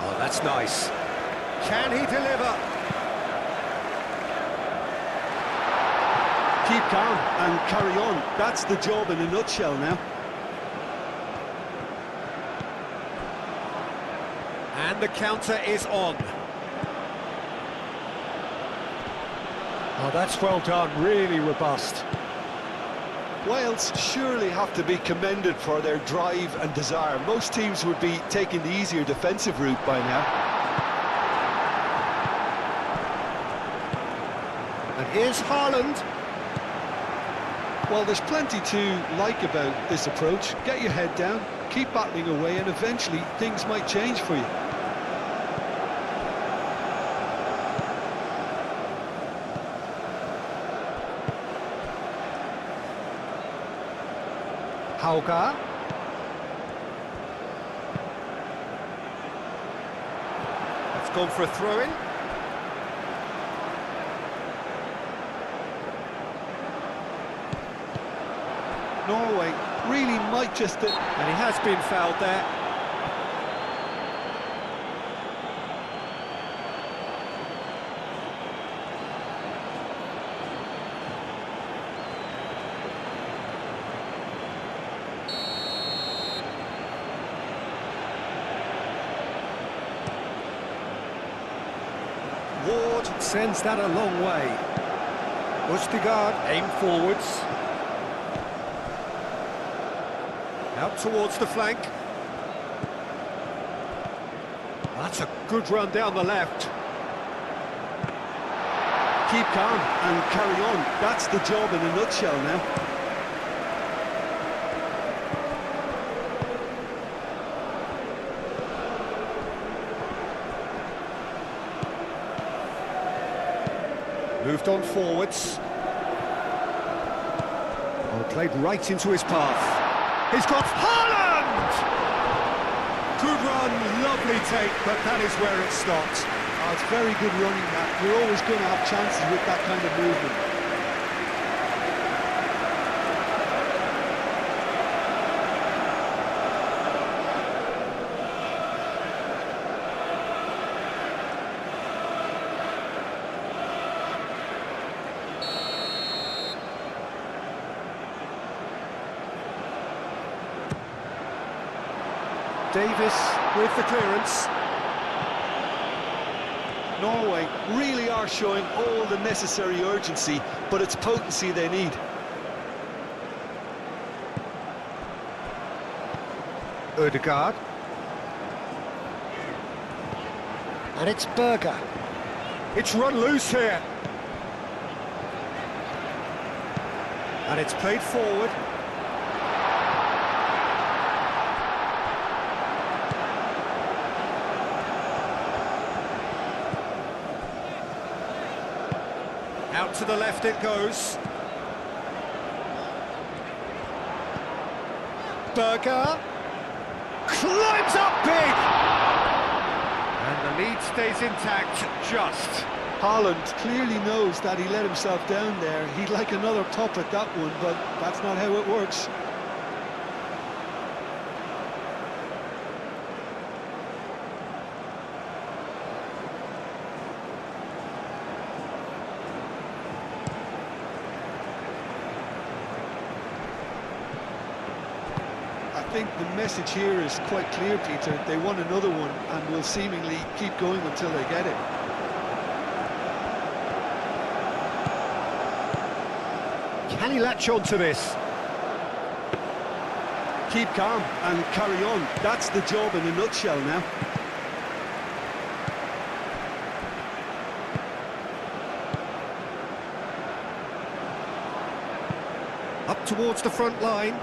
Oh, that's nice. Can he deliver? Keep calm and carry on. That's the job in a nutshell now. And the counter is on. Oh, that's well done, really robust. Wales surely have to be commended for their drive and desire. Most teams would be taking the easier defensive route by now. And here's Haaland. Well, there's plenty to like about this approach. Get your head down, keep battling away, and eventually things might change for you. Hauger. That's gone for a throw-in. Norway really might just... And he has been fouled there. Ward sends that a long way. Østigard aim forwards. Out towards the flank. That's a good run down the left. Keep calm and carry on. That's the job in a nutshell now. Moved on forwards. Oh, played right into his path. He's got Haaland! Good run, lovely take, but that is where it stopped. Oh, it's very good running, that. You're always going to have chances with that kind of movement. Davis with the clearance. Norway really are showing all the necessary urgency, but it's potency they need. Ødegaard. And it's Berger. It's run loose here. And it's played forward. Out to the left it goes. Berger climbs up big! And the lead stays intact, just. Haaland clearly knows that he let himself down there. He'd like another pop at that one, but that's not how it works. I think the message here is quite clear, Peter. They want another one and will seemingly keep going until they get it. Can he latch on to this? Keep calm and carry on. That's the job in a nutshell now. Up towards the front line.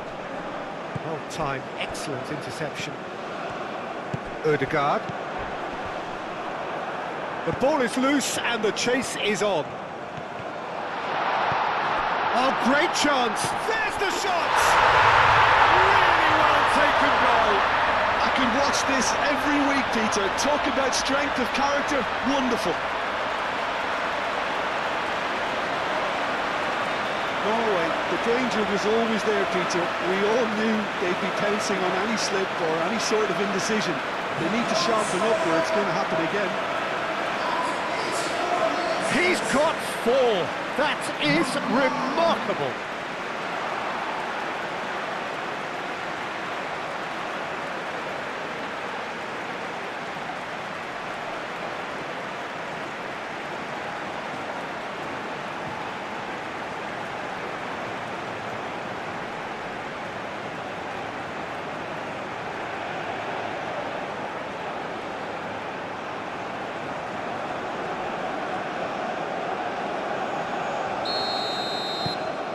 Well timed, excellent interception. Ødegaard. The ball is loose and the chase is on. Oh, great chance! There's the shot! Really well taken goal. I could watch this every week, Peter. Talk about strength of character, wonderful. Norway, the danger was always there, Peter. We all knew they'd be pouncing on any slip or any sort of indecision. They need to sharpen up or it's going to happen again. He's got 4. That is remarkable.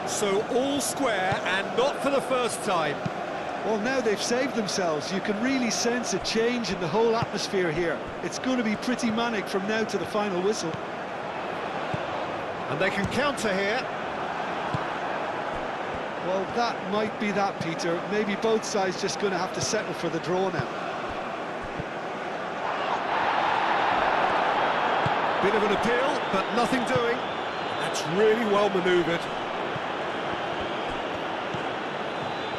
So all square and not for the first time. Well, now they've saved themselves. You can really sense a change in the whole atmosphere here. It's going to be pretty manic from now to the final whistle. And they can counter here. Well, that might be that, Peter. Maybe both sides just going to have to settle for the draw now. Bit of an appeal, but nothing doing. That's really well manoeuvred.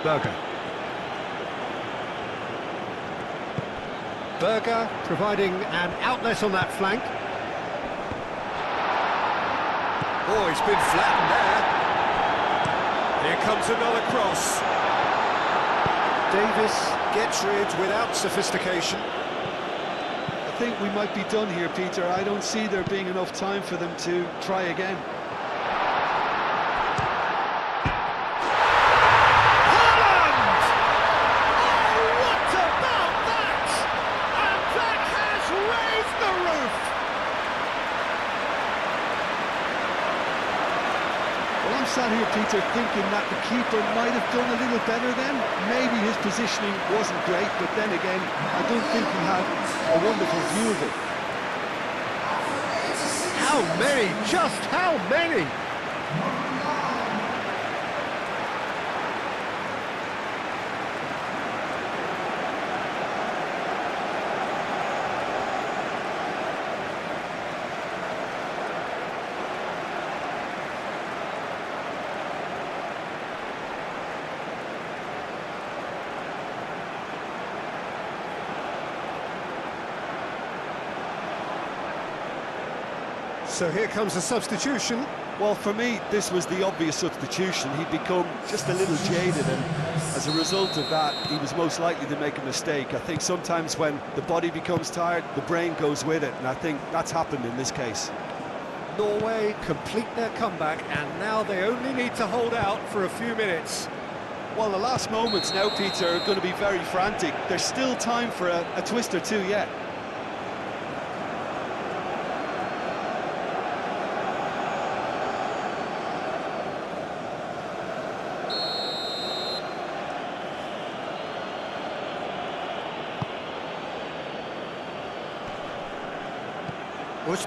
Berger. Berger providing an outlet on that flank. Oh, he's been flattened there. Here comes another cross. Davis gets rid without sophistication. I think we might be done here, Peter. I don't see there being enough time for them to try again. I'm sat here, Peter, thinking that the keeper might have done a little better then. Maybe his positioning wasn't great, but then again, I don't think he had a wonderful view of it. How many? Just how many? So here comes a substitution. Well, for me, this was the obvious substitution. He'd become just a little jaded, and as a result of that, he was most likely to make a mistake. I think sometimes when the body becomes tired, the brain goes with it, and I think that's happened in this case. Norway complete their comeback, and now they only need to hold out for a few minutes. Well, the last moments now, Peter, are going to be very frantic. There's still time for a twist or two yet.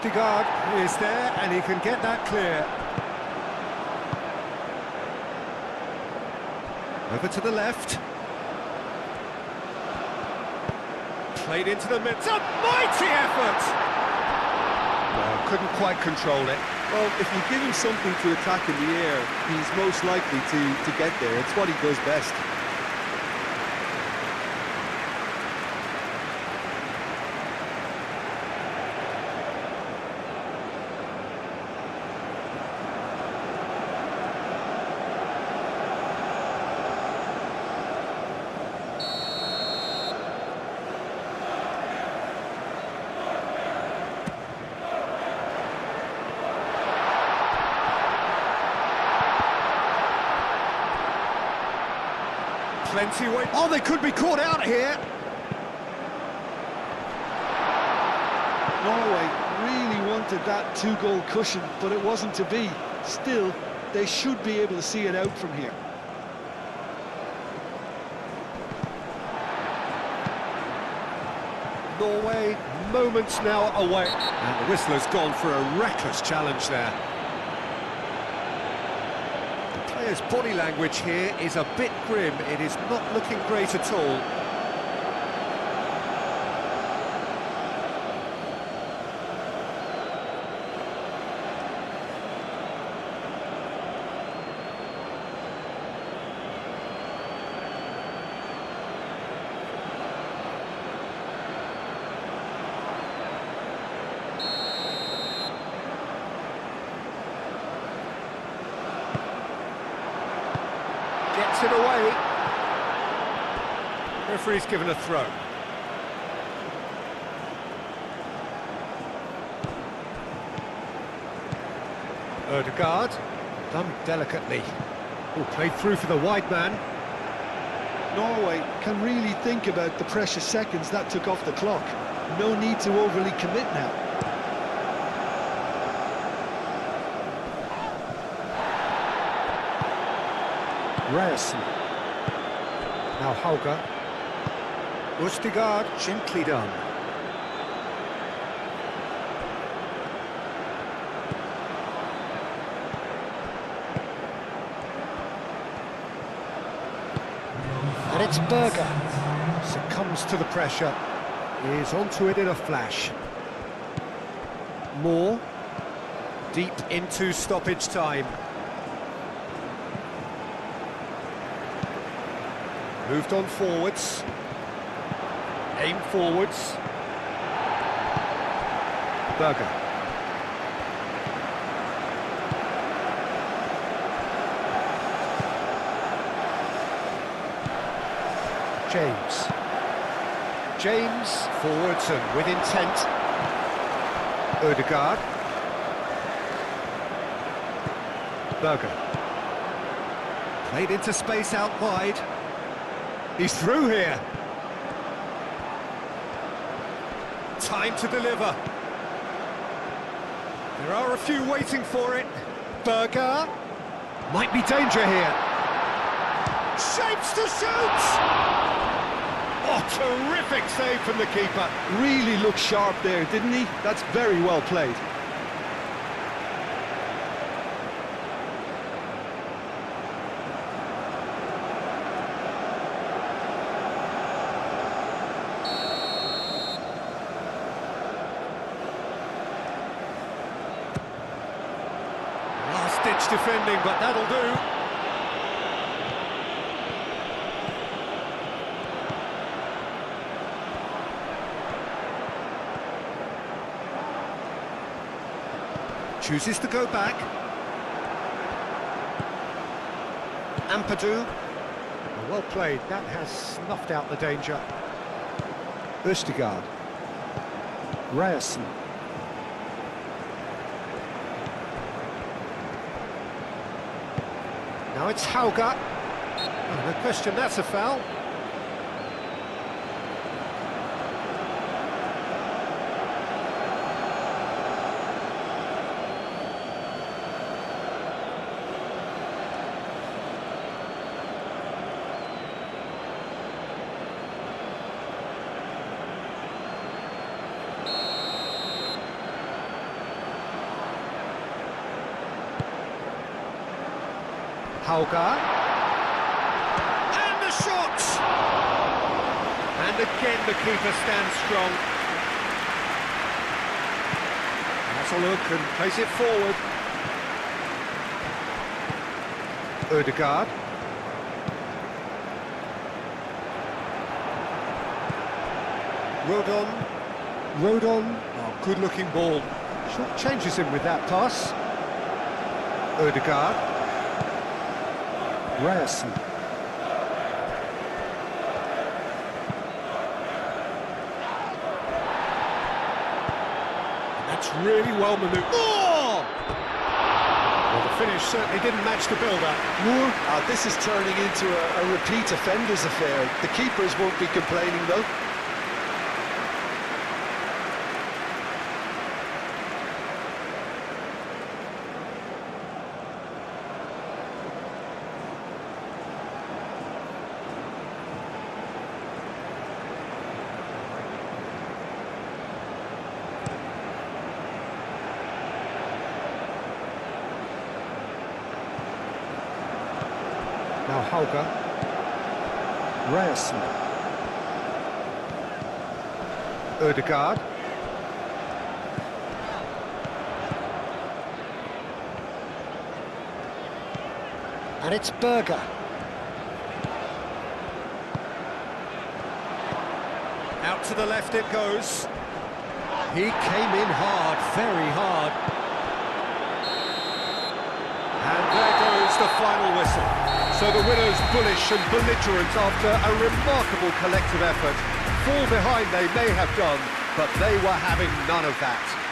Ødegaard is there, and he can get that clear. Over to the left. Played into the middle. It's a mighty effort! Well, couldn't quite control it. Well, if you give him something to attack in the air, he's most likely to get there. It's what he does best. Plenty weight. Oh, they could be caught out here. Norway really wanted that two-goal cushion, but it wasn't to be. Still, they should be able to see it out from here. Norway, moments now away. And the whistler's gone for a reckless challenge there. The player's body language here is a bit grim. It is not looking great at all. Gets it away. Referee's given a throw. Ødegaard, done delicately. Oh, played through for the wide man. Norway can really think about the precious seconds that took off the clock. No need to overly commit now. Ryerson. Now Hauger. Ødegaard, gently done. And it's Berger. Succumbs to the pressure. Is onto it in a flash. Moore. Deep into stoppage time. Moved on forwards. Aim forwards. Berger. James. James forwards and with intent. Ødegaard. Berger. Played into space out wide. He's through here. Time to deliver. There are a few waiting for it. Berger. Might be danger here. Shapes to shoot! Oh, terrific save from the keeper. Really looked sharp there, didn't he? That's very well played. Last-ditch defending, but that'll do. Chooses to go back. Ampadu. Well played, that has snuffed out the danger. Ødegaard. Ryerson. Now it's Hauger. Oh, no question, that's a foul. Hauger. And the shot! And again the keeper stands strong. Has a look and plays it forward. Ødegaard. Rodon. Oh, good-looking ball. Short changes him with that pass. Ødegaard. Ryerson. That's really well manoeuvred. Oh! Well, the finish certainly didn't match the build-up. Moore. This is turning into a repeat offenders affair. The keepers won't be complaining though. Now Hauger. Ryerson. Ødegaard. And it's Berger. Out to the left it goes. He came in hard, very hard. And there goes the final whistle. So the winners bullish and belligerent after a remarkable collective effort. Fall behind they may have done, but they were having none of that.